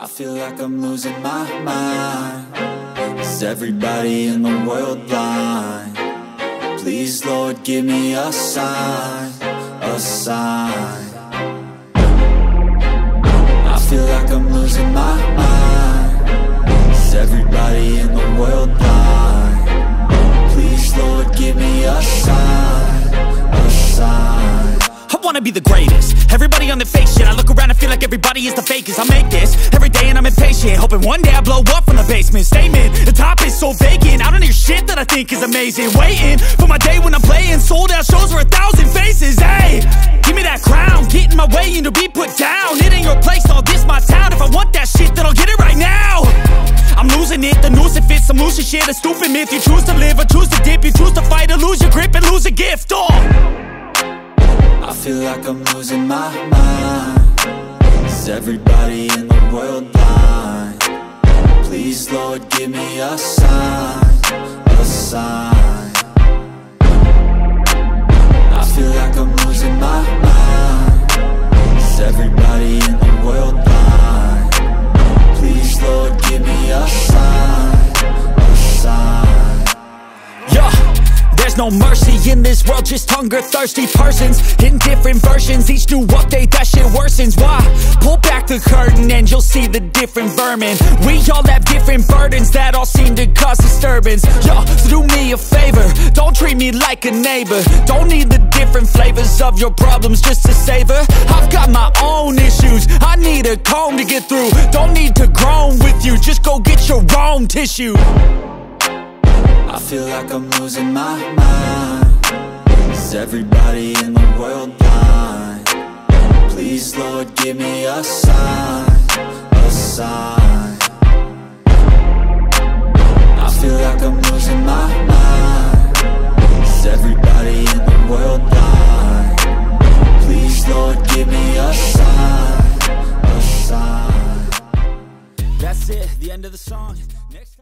I feel like I'm losing my mind. Is everybody in the world blind? Please, Lord, give me a sign, a sign. I feel like I'm losing my mind. Is everybody in the world blind? Please, Lord, give me a sign, a sign. I wanna be the greatest. Everybody on the fake shit. I look around and feel like everybody is the fakest. I make this every day and I'm impatient, hoping one day I blow up from the basement. Statement, the top is so vacant. I don't hear shit that I think is amazing. Waiting for my day when I'm playing sold out shows for 1,000 faces. Hey, give me that crown, get in my way and to be put down. It ain't your place, all this my town. If I want that shit, then I'll get it right now. I'm losing it, the noose it fits. I'm losing shit, a stupid myth. You choose to live or choose to dip. You choose to fight or lose your grip and lose a gift. I feel like I'm losing my mind. Is everybody in the world blind? Please, Lord, give me a sign, a sign. I feel like I'm losing my mind. Is everybody in the world blind? Please, Lord, give me a sign, a sign. Yeah. There's no mercy in this world, just hunger-thirsty persons in different versions. Each new update, that shit worsens. Why? Pull back the curtain and you'll see the different vermin. We all have different burdens that all seem to cause disturbance. Yo, so do me a favor, don't treat me like a neighbor. Don't need the different flavors of your problems just to savor. I've got my own issues, I need a comb to get through. Don't need to groan with you, just go get your own tissue. I feel like I'm losing my mind. Is everybody in the world blind? Please, Lord, give me a sign, a sign. I feel like I'm losing my mind. Is everybody in the world blind? Please, Lord, give me a sign, a sign. That's it, the end of the song. Next